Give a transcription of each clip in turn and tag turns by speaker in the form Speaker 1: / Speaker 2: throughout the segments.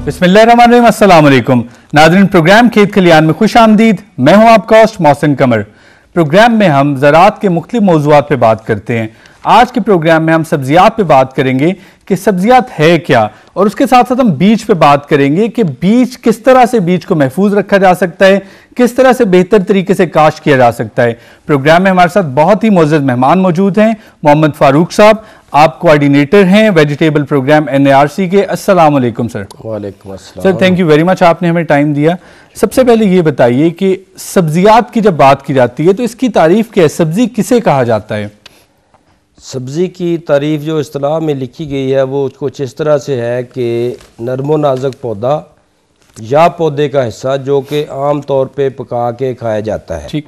Speaker 1: बिस्मिल्लाहिर्रहमानिर्रहीम, अस्सलाम वालेकुम नाज़रीन। प्रोग्राम खेत खलियान में खुश आमदीद। मैं हूं आपका होस्ट मोहसिन कमर। प्रोग्राम में हम ज़राअत के मुख्तलिफ मौज़ूआत पे बात करते हैं। आज के प्रोग्राम में हम सब्जियात पे बात करेंगे कि सब्जियात है क्या, और उसके साथ साथ हम बीज पे बात करेंगे कि बीज किस तरह से बीज को महफूज रखा जा सकता है, किस तरह से बेहतर तरीके से काश्त किया जा सकता है। प्रोग्राम में हमारे साथ बहुत ही मोअज़्ज़ज़ मेहमान मौजूद हैं। मोहम्मद फारूक साहब, आप कोऑर्डिनेटर हैं वेजिटेबल प्रोग्राम NARC के। अस्सलाम वालेकुम सर।
Speaker 2: वालेकुम अस्सलाम
Speaker 1: sir, thank you very much, आपने हमें टाइम दिया। सबसे पहले ये बताइए कि सब्जियात की जब बात की जाती है तो इसकी तारीफ क्या है, सब्जी किसे कहा जाता है?
Speaker 2: सब्ज़ी की तारीफ़ जो इस्तिलाह में लिखी गई है वो कुछ इस तरह से है कि नरमो नाजुक पौधा या पौधे का हिस्सा जो कि आम तौर पे पका के खाया जाता है।
Speaker 1: ठीक।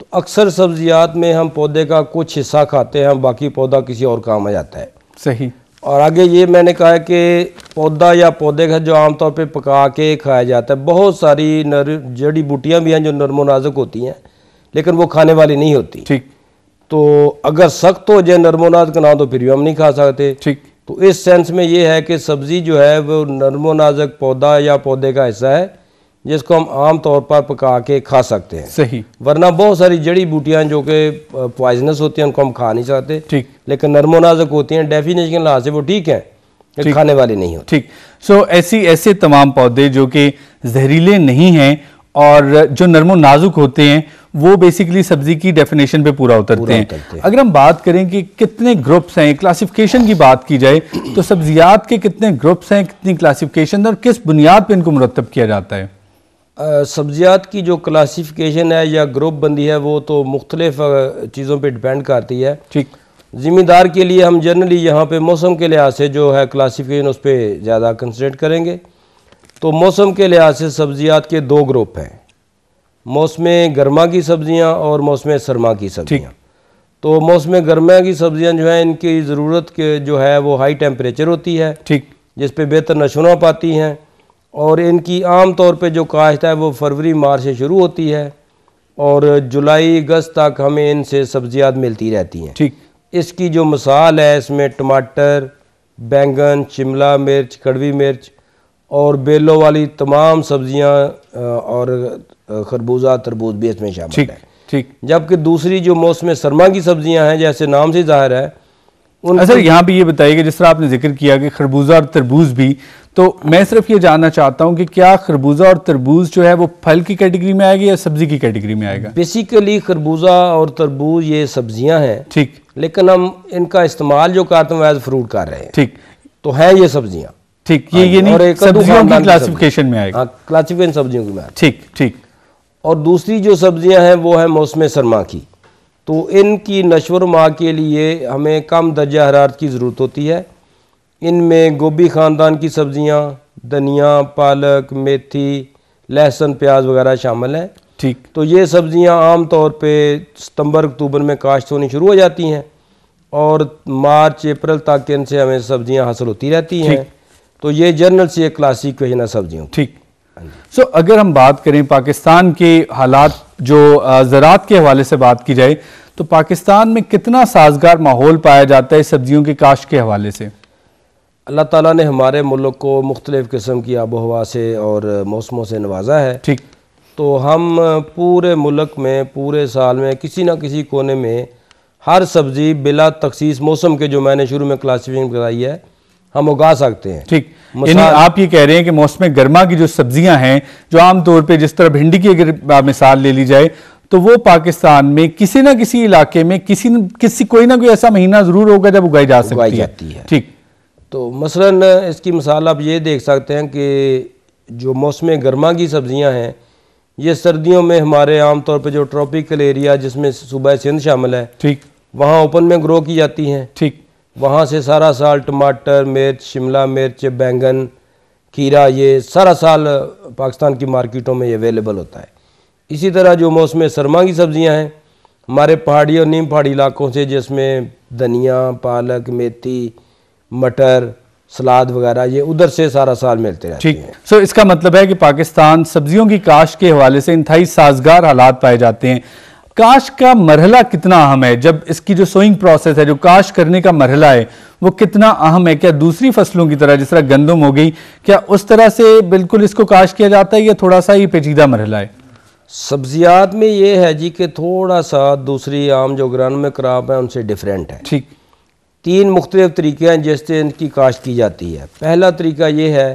Speaker 2: तो अक्सर सब्जियात में हम पौधे का कुछ हिस्सा खाते हैं, बाकी पौधा किसी और काम आ जाता है।
Speaker 1: सही। और
Speaker 2: आगे ये मैंने कहा है कि पौधा या पौधे का जो आम तौर पे पका के खाया जाता है, बहुत सारी जड़ी बूटियाँ भी हैं जो नरमो नाजुक होती हैं लेकिन वो खाने वाली नहीं होती।
Speaker 1: ठीक।
Speaker 2: तो अगर सख्त हो जाए नरमो नाजुक ना तो फिर भी हम नहीं खा सकते।
Speaker 1: ठीक।
Speaker 2: तो इस सेंस में ये है कि सब्ज़ी जो है वो नरमो नाजुक पौधा या पौधे का हिस्सा है जिसको हम आम तौर पर पका के खा सकते हैं।
Speaker 1: सही।
Speaker 2: वरना बहुत सारी जड़ी बूटियाँ जो कि पॉइजनस होती हैं उनको हम खा नहीं सकते।
Speaker 1: ठीक।
Speaker 2: लेकिन नरमो नाजुक होती हैं, डेफिनेशन के लिहाज से वो ठीक है, खाने वाली नहीं होती।
Speaker 1: ठीक। सो ऐसे तमाम पौधे जो कि जहरीले नहीं हैं और जो नरमो नाजुक होते हैं वो बेसिकली सब्जी की डेफिनेशन पे पूरा उतरते हैं। अगर हम बात करें कि कितने ग्रुप्स हैं, क्लासिफिकेशन की बात की जाए तो सब्जियात के कितने ग्रुप्स हैं, कितनी क्लासिफिकेशन, और किस बुनियाद पे इनको मुरतब किया जाता है?
Speaker 2: सब्जियात की जो क्लासिफिकेशन है या ग्रुप बंदी है वो तो मुख्तलिफ चीज़ों पे डिपेंड करती है।
Speaker 1: ठीक।
Speaker 2: ज़िम्मेदार के लिए हम जनरली यहाँ पे मौसम के लिहाज से जो है क्लासिफिकेशन उस पर ज़्यादा कंसंट्रेट करेंगे। तो मौसम के लिहाज से सब्जियात के दो ग्रुप हैं, मौसम गर्मा की सब्जियां और मौसम सरमा की सब्जियां। तो मौसम गर्मा की सब्जियां जो है इनकी ज़रूरत के जो है वो हाई टेम्परेचर होती है।
Speaker 1: ठीक। जिस
Speaker 2: पे बेहतर नशोनुमा पाती हैं, और इनकी आम तौर पे जो काश्त है वो फरवरी मार्च से शुरू होती है और जुलाई अगस्त तक हमें इनसे सब्जियात मिलती रहती हैं।
Speaker 1: ठीक।
Speaker 2: इसकी जो मिसाल है इसमें टमाटर, बैंगन, शिमला मिर्च, कड़वी मिर्च और बेलों वाली तमाम सब्जियां और खरबूजा तरबूज भी इसमें शामिल है।
Speaker 1: ठीक।
Speaker 2: जबकि दूसरी जो मौसम सरमा की सब्जियां हैं जैसे नाम से जाहिर है
Speaker 1: सर, यहाँ पे ये बताइए कि जिस तरह आपने जिक्र किया कि खरबूजा और तरबूज भी, तो मैं सिर्फ ये जानना चाहता हूँ कि क्या खरबूजा और तरबूज जो है वो फल की कैटेगरी में आएगी या सब्जी की कैटेगरी में आएगा?
Speaker 2: बेसिकली खरबूजा और तरबूज ये सब्जियां हैं। ठीक। लेकिन हम इनका इस्तेमाल जो करते हैं एज फ्रूट कर रहे हैं। ठीक। तो है ये सब्जियां। ठीक।
Speaker 1: ये नहीं सब्जियों की क्लासिफिकेशन में आएगा?
Speaker 2: क्लासिफिकेशन सब्जियों की में।
Speaker 1: ठीक। ठीक।
Speaker 2: और दूसरी जो सब्जियां हैं वो है मौसम सरमा की। तो इनकी नशोनुमा के लिए हमें कम दर्जा हरारत की ज़रूरत होती है। इनमें गोभी ख़ानदान की सब्जियां, धनिया, पालक, मेथी, लहसुन, प्याज वगैरह शामिल हैं। ठीक। तो ये सब्जियां आम तौर पे सितंबर अक्टूबर में काश्त होनी शुरू हो जाती हैं और मार्च अप्रैल तक इनसे हमें सब्जियां हासिल होती रहती हैं। तो ये जनरल से एक क्लासिफिकेशन है सब्जियों।
Speaker 1: ठीक। सो अगर हम बात करें पाकिस्तान के हालात, जो ज़राअत के हवाले से बात की जाए तो पाकिस्तान में कितना साजगार माहौल पाया जाता है सब्जियों की काश्त के हवाले से?
Speaker 2: अल्लाह ताला ने हमारे मुल्क को मुख्तलिफ़ किस्म की आबो हवा से और मौसमों से नवाजा है। ठीक। तो हम पूरे मुल्क में पूरे साल में किसी न किसी कोने में हर सब्ज़ी बिला तखसीस मौसम के जो मैंने शुरू में क्लासिफिकेशन कराई है हम उगा सकते हैं। ठीक। यानी
Speaker 1: आप ये कह रहे हैं कि मौसम गर्मा की जो सब्जियां हैं, जो आमतौर पे जिस तरह भिंडी की अगर मिसाल ले ली जाए तो वो पाकिस्तान में किसी न किसी इलाके में कोई ना कोई ऐसा महीना जरूर होगा जब उगाई जाती है। ठीक।
Speaker 2: तो मसलन इसकी मिसाल आप ये देख सकते हैं कि जो मौसम गर्मा की सब्जियां हैं ये सर्दियों में हमारे आमतौर पर जो ट्रॉपिकल एरिया जिसमें सूबा सिंध शामिल है, ठीक, वहाँ ओपन में ग्रो की जाती हैं। ठीक। वहाँ से सारा साल टमाटर, मिर्च, शिमला मिर्च, बैंगन, खीरा ये सारा साल पाकिस्तान की मार्केटों में ये अवेलेबल होता है। इसी तरह जो मौसम सरमा की सब्जियां हैं हमारे पहाड़ी और नीम पहाड़ी इलाकों से जिसमें धनिया, पालक, मेथी, मटर, सलाद वगैरह ये उधर से सारा साल मिलते रहते हैं।
Speaker 1: सो इसका मतलब है कि पाकिस्तान सब्जियों की काश्त के हवाले से इंतहाई साजगार हालात पाए जाते हैं। काश का मरहला कितना अहम है? जब इसकी जो सोइंग प्रोसेस है, जो काश करने का मरहला है, वो कितना अहम है? क्या दूसरी फसलों की तरह, जिस तरह गंदम हो गई, क्या उस तरह से बिल्कुल इसको काश किया जाता है या थोड़ा सा ही पेचीदा मरहला है?
Speaker 2: सब्जियात में ये है जी कि थोड़ा सा दूसरी आम जो ग्रान में क्रॉप है उनसे डिफरेंट है।
Speaker 1: ठीक।
Speaker 2: 3 मुख्तलिफ तरीके हैं जिससे इनकी काश्त की जाती है। पहला तरीका ये है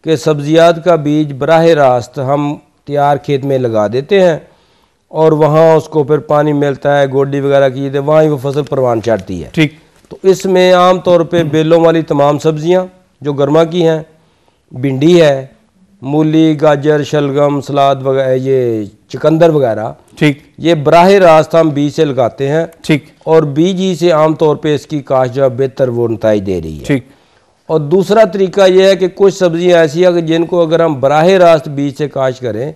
Speaker 2: कि सब्जियात का बीज बराह रास्त हम तैयार खेत में लगा देते हैं और वहाँ उसको फिर पानी मिलता है, गोडी वगैरह की जाती है, वहाँ ही वो फसल परवान चढ़ती है।
Speaker 1: ठीक।
Speaker 2: तो इसमें आम तौर पे बेलों वाली तमाम सब्जियाँ जो गर्मा की हैं, भिंडी है, मूली, गाजर, शलगम, सलाद वगैरह, ये चुकंदर वगैरह,
Speaker 1: ठीक,
Speaker 2: ये बराह रास्त हम बीज से लगाते हैं।
Speaker 1: ठीक।
Speaker 2: और बीज ही से आम तौर पे इसकी काश्त जो है बेहतर वो नताइज दे रही है।
Speaker 1: ठीक।
Speaker 2: और दूसरा तरीका यह है कि कुछ सब्जियां ऐसी हैं कि जिनको अगर हम बराह रास्त बीज से काश्त करें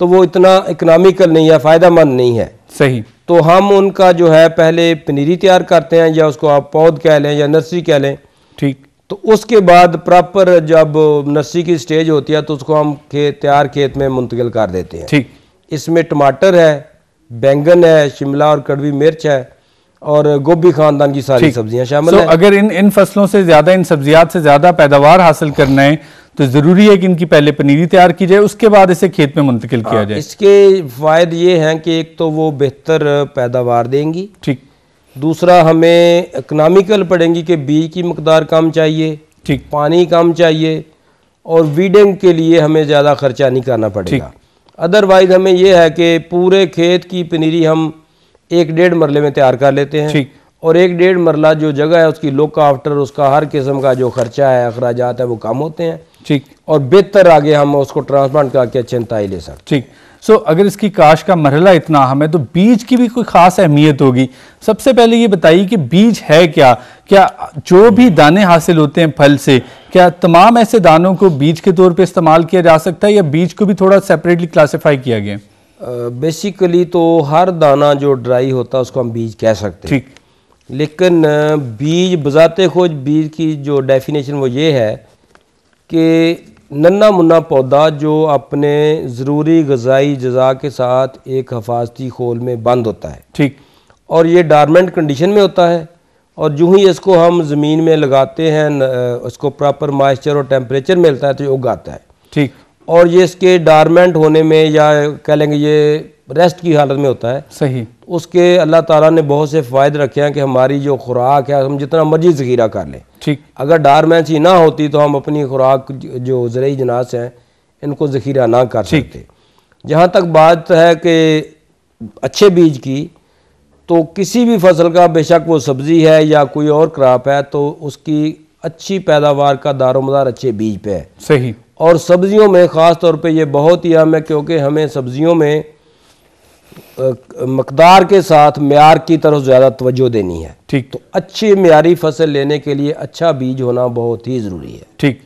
Speaker 2: तो वो इतना इकनॉमिकल नहीं है, फ़ायदेमंद नहीं है।
Speaker 1: सही।
Speaker 2: तो हम उनका जो है पहले पनीरी तैयार करते हैं, या उसको आप पौध कह लें या नर्सरी कह लें।
Speaker 1: ठीक।
Speaker 2: तो उसके बाद प्रॉपर जब नर्सरी की स्टेज होती है तो उसको हम तैयार खेत में मुंतकिल कर देते हैं।
Speaker 1: ठीक।
Speaker 2: इसमें टमाटर है, बैंगन है, शिमला और कड़वी मिर्च है और गोभी खानदान की सारी सब्जियां शामिल हैं।
Speaker 1: अगर इन फसलों से ज़्यादा, इन सब्जियात से ज़्यादा पैदावार हासिल करना है तो ज़रूरी है कि इनकी पहले पनीरी तैयार की जाए, उसके बाद इसे खेत में मुंतकिल किया जाए।
Speaker 2: इसके फ़ायदे ये हैं कि एक तो वो बेहतर पैदावार देंगी।
Speaker 1: ठीक।
Speaker 2: दूसरा हमें इकनॉमिकल पड़ेंगी कि बीज की मकदार कम चाहिए,
Speaker 1: ठीक,
Speaker 2: पानी कम चाहिए और वीडिंग के लिए हमें ज़्यादा खर्चा नहीं करना पड़ेगा। अदरवाइज हमें यह है कि पूरे खेत की पनीरी हम 1-1.5 मरले में तैयार कर लेते हैं।
Speaker 1: ठीक।
Speaker 2: और 1-1.5 मरला जो जगह है उसकी लुक आफ्टर, उसका हर किस्म का जो खर्चा है, अखराजात है, वो कम होते हैं।
Speaker 1: ठीक।
Speaker 2: और बेहतर आगे हम उसको ट्रांसप्लांट करके अच्छे नताइज ले सकते हैं।
Speaker 1: ठीक। अगर इसकी काश का मरहला इतना अहम है तो बीज की भी कोई खास अहमियत होगी। सबसे पहले ये बताइए कि बीज है क्या? क्या जो भी दाने हासिल होते हैं फल से, क्या तमाम ऐसे दानों को बीज के तौर पे इस्तेमाल किया जा सकता है या बीज को भी थोड़ा सेपरेटली क्लासिफाई किया गया?
Speaker 2: बेसिकली तो हर दाना जो ड्राई होता है उसको हम बीज कह सकते हैं।
Speaker 1: ठीक।
Speaker 2: लेकिन बीज बजाते खोज बीज की जो डेफिनेशन वो ये है कि नन्ना मुन्ना पौधा जो अपने ज़रूरी ग़िज़ाई अज़ा के साथ एक हिफाजती खोल में बंद होता है।
Speaker 1: ठीक।
Speaker 2: और ये डॉर्मेंट कंडीशन में होता है और जो ही इसको हम ज़मीन में लगाते हैं, उसको प्रॉपर मॉइस्चर और टेम्परेचर मिलता है तो ये उगाता है।
Speaker 1: ठीक।
Speaker 2: और ये इसके डॉर्मेंट होने में या कह लेंगे ये रेस्ट की हालत में होता है।
Speaker 1: सही।
Speaker 2: उसके अल्लाह ताला ने बहुत से फ़ायदे रखे हैं कि हमारी जो खुराक है हम जितना मर्जी ज़ख़ीरा कर लें।
Speaker 1: ठीक।
Speaker 2: अगर डॉर्मेंसी ना होती तो हम अपनी खुराक जो ज़रूरी जनास हैं इनको ज़ख़ीरा ना कर सकते। जहाँ तक बात है कि अच्छे बीज की, तो किसी भी फसल का, बेशक वो सब्ज़ी है या कोई और क्रॉप है, तो उसकी अच्छी पैदावार का दारोमदार अच्छे बीज पे है।
Speaker 1: सही। और
Speaker 2: सब्जियों में ख़ास तौर पे ये बहुत ही अहम है क्योंकि हमें सब्जियों में मकदार के साथ म्यार की तरफ ज़्यादा तवज्जो देनी है।
Speaker 1: ठीक।
Speaker 2: तो अच्छी म्यारी फसल लेने के लिए अच्छा बीज होना बहुत ही ज़रूरी है।
Speaker 1: ठीक।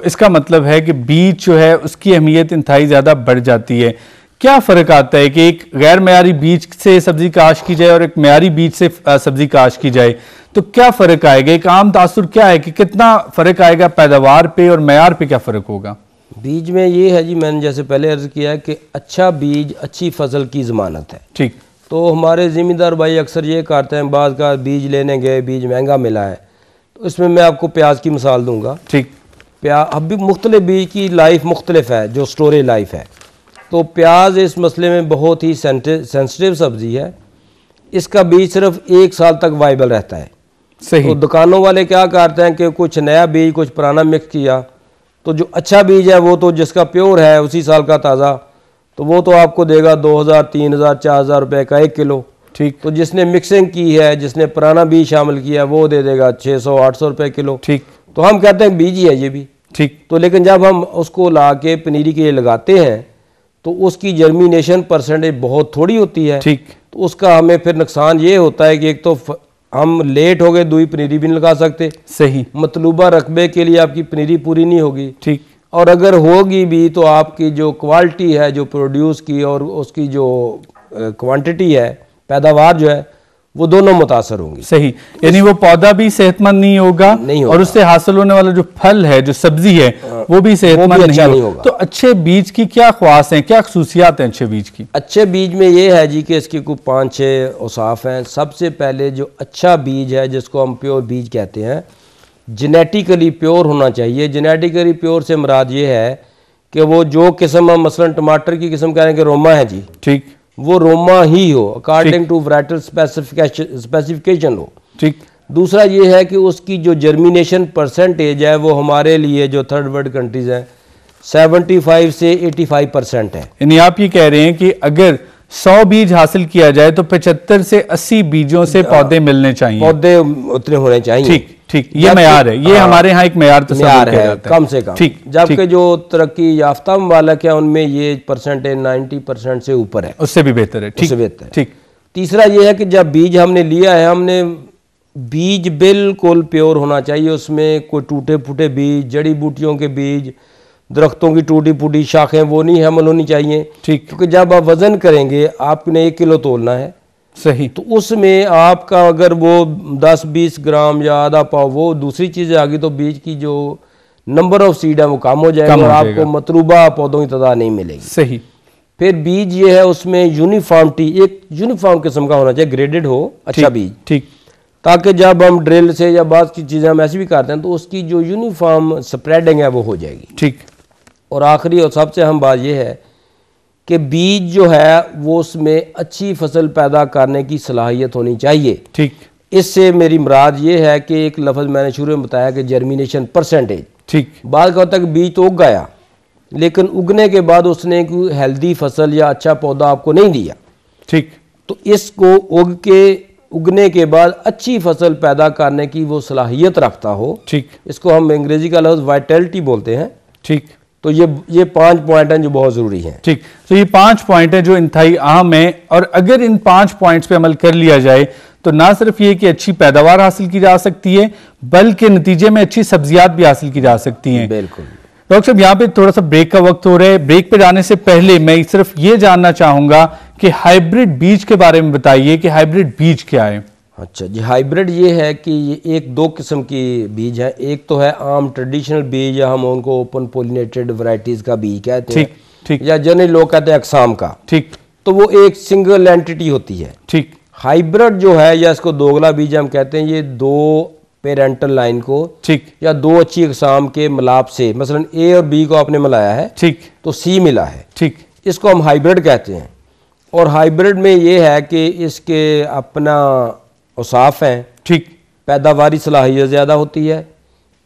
Speaker 1: इसका मतलब है कि बीज जो है उसकी अहमियत इंतहाई ज़्यादा बढ़ जाती है। क्या फ़र्क आता है कि एक गैर म्यारी बीज से सब्ज़ी काश की जाए और एक म्यारी बीज से सब्ज़ी काश की जाए, तो क्या फ़र्क आएगा? एक आम तासुर क्या है कि कितना फ़र्क आएगा पैदावार पे और म्यार पे क्या फ़र्क होगा?
Speaker 2: बीज में ये है जी, मैंने जैसे पहले अर्ज़ किया है कि अच्छा बीज अच्छी फसल की ज़मानत है।
Speaker 1: ठीक।
Speaker 2: तो हमारे ज़िम्मेदार भाई अक्सर ये करते हैं, बाद का बीज लेने गए, बीज महंगा मिला है, तो इसमें मैं आपको प्याज की मिसाल दूंगा।
Speaker 1: ठीक।
Speaker 2: अब भी मुख्तलिफ बीज की लाइफ मुख्तलिफ है, जो स्टोरेज लाइफ है। तो प्याज इस मसले में बहुत ही सेंसिटिव सब्ज़ी है। इसका बीज सिर्फ 1 साल तक वाइबल रहता है।
Speaker 1: सही।
Speaker 2: तो दुकानों वाले क्या करते हैं कि कुछ नया बीज कुछ पुराना मिक्स किया, तो जो अच्छा बीज है वो तो जिसका प्योर है उसी साल का ताज़ा, तो वो तो आपको देगा 2000, 3000, 4000 रुपये का 1 किलो।
Speaker 1: ठीक।
Speaker 2: तो जिसने मिक्सिंग की है, जिसने पुराना बीज शामिल किया, वो दे देगा 600, 800 रुपये किलो।
Speaker 1: ठीक।
Speaker 2: तो हम कहते हैं बीज ही है ये भी।
Speaker 1: ठीक।
Speaker 2: तो लेकिन जब हम उसको ला के पनीरी के लिए लगाते हैं तो उसकी जर्मिनेशन परसेंटेज बहुत थोड़ी होती है।
Speaker 1: ठीक।
Speaker 2: तो उसका हमें फिर नुकसान ये होता है कि एक तो हम लेट हो गए, दूई पनीरी भी नहीं लगा सकते।
Speaker 1: सही।
Speaker 2: मतलूबा रकबे के लिए आपकी पनीरी पूरी नहीं होगी।
Speaker 1: ठीक।
Speaker 2: और अगर होगी भी तो आपकी जो क्वालिटी है जो प्रोड्यूस की और उसकी जो क्वांटिटी है, पैदावार जो है, वो दोनों मुतासर होंगी।
Speaker 1: सही, यानी वो पौधा भी सेहतमंद नहीं होगा और उससे हासिल होने वाला जो फल है, जो सब्जी है, वो भी सेहतमंद नहीं होगा। तो अच्छे बीज की क्या ख्वास हैं, क्या खसूसियात हैं अच्छे बीज की? अच्छे
Speaker 2: बीज में ये है जी कि इसके कुछ 5-6 औसाफ हैं। सबसे पहले जो अच्छा बीज है, जिसको हम प्योर बीज कहते हैं, जेनेटिकली प्योर होना चाहिए। जेनेटिकली प्योर से मुराद ये है कि वो जो किस्म हम मसलन टमाटर की किस्म कह रहे हैं कि रोमा है जी, ठीक, वो रोमा ही हो, अकॉर्डिंग टू वैराइटल स्पेसिफिकेशन हो। ठीक। दूसरा ये है कि उसकी जो जर्मिनेशन परसेंटेज है वो हमारे लिए जो थर्ड वर्ल्ड कंट्रीज हैं 75 से 85% है।
Speaker 1: यानी आप ये कह रहे हैं कि अगर 100 बीज हासिल किया जाए तो 75 से 80 बीजों से पौधे मिलने चाहिए,
Speaker 2: पौधे उतने होने चाहिए।
Speaker 1: ठीक ठीक, ये मयार है, ये हमारे यहाँ एक मयार
Speaker 2: है कम से कम। ठीक, जबकि जो तरक्की याफ्ता ममालिक है उनमें ये परसेंटेज 90% से ऊपर है,
Speaker 1: उससे भी बेहतर है। ठीक,
Speaker 2: बेहतर है। ठीक। तीसरा ये है कि जब बीज हमने लिया है, हमने बीज बिल्कुल प्योर होना चाहिए। उसमें कोई टूटे फूटे बीज, जड़ी बूटियों के बीज, दरख्तों की टूटी फूटी शाखें, वो नहीं हमल होनी चाहिए। ठीक, क्योंकि जब आप वजन करेंगे, आपने 1 किलो तोलना है, सही, तो उसमें आपका अगर वो 10-20 ग्राम या आधा पाव वो दूसरी चीज़ें आ गई तो बीज की जो नंबर ऑफ सीड है वो कम हो जाएगा और आपको मतलूबा पौधों की तादाद नहीं मिलेगी। सही। फिर बीज ये है, उसमें यूनिफॉर्मिटी, एक यूनिफॉर्म किस्म का होना चाहिए, ग्रेडेड हो अच्छा बीज। ठीक। ताकि जब हम ड्रिल से या बात की चीज़ें हम ऐसी भी करते हैं तो उसकी जो यूनिफॉर्म स्प्रेडिंग है वो हो जाएगी। ठीक। और आखिरी और सबसे अहम बात यह है कि बीज जो है वो उसमें अच्छी फसल पैदा करने की सलाहियत होनी चाहिए। ठीक। इससे मेरी मुराद ये है कि एक लफ्ज़ मैंने शुरू में बताया कि जर्मिनेशन परसेंटेज। ठीक। बाद का होता है कि बीज तो उग गया, लेकिन उगने के बाद उसने कोई हेल्दी फसल या अच्छा पौधा आपको नहीं दिया। ठीक। तो इसको उगने के बाद अच्छी फसल पैदा करने की वो सलाहियत रखता हो। ठीक। इसको हम अंग्रेजी का लफ्ज़ वाइटलिटी बोलते हैं। ठीक। तो ये 5 पॉइंट हैं जो बहुत ज़रूरी हैं। ठीक, तो ये 5 पॉइंट हैं जो इंतहाई अहम हैं, और अगर इन 5 पॉइंट्स पे अमल कर लिया जाए तो ना सिर्फ ये कि अच्छी पैदावार हासिल की जा सकती है, बल्कि नतीजे में अच्छी सब्जियात भी हासिल की जा सकती हैं। बिल्कुल। डॉक्टर साहब, यहाँ पे थोड़ा सा ब्रेक का वक्त हो रहा है। ब्रेक पे जाने से पहले मैं सिर्फ ये जानना चाहूंगा कि हाइब्रिड बीज के बारे में बताइए कि हाइब्रिड बीज क्या है? अच्छा जी, हाइब्रिड ये है कि ये 2 किस्म की बीज है। एक तो है आम ट्रेडिशनल बीज, या हम उनको ओपन पोलिनेटेड वैरायटीज का बीज कहते हैं। ठीक। या जनरली लोग कहते हैं अकसाम का। ठीक। तो वो एक सिंगल एंटिटी होती है। ठीक। हाइब्रिड जो है, या इसको दोगला बीज हम कहते हैं, ये 2 पेरेंटल लाइन को, ठीक, या 2 अच्छी अकसाम के मिलाप से, मसलन ए और बी को आपने मिलाया है, ठीक, तो सी मिला है। ठीक। इसको हम हाइब्रिड कहते हैं। और हाइब्रिड में ये है कि इसके अपना औसाफ हैं। ठीक। पैदावारी सलाहियत ज़्यादा होती है,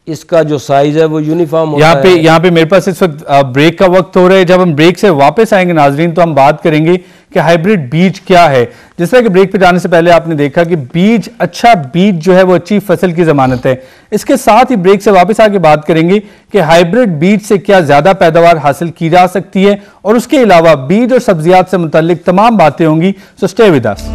Speaker 2: इसका जो साइज है वो यूनिफॉर्म होता है। यहाँ पे मेरे पास इस वक्त ब्रेक का वक्त हो रहा है। जब हम ब्रेक से वापस आएंगे नाजरीन, तो हम बात करेंगे कि हाइब्रिड बीज क्या है। जिस तरह कि ब्रेक पे जाने से पहले आपने देखा कि बीज, अच्छा बीज जो है वो अच्छी फसल की जमानत है। इसके साथ ही ब्रेक से वापस आके बात करेंगे कि हाइब्रिड बीज से क्या ज्यादा पैदावार हासिल की जा सकती है, और उसके अलावा बीज और सब्जियात से मुतल्लिक तमाम बातें होंगी। So stay with us.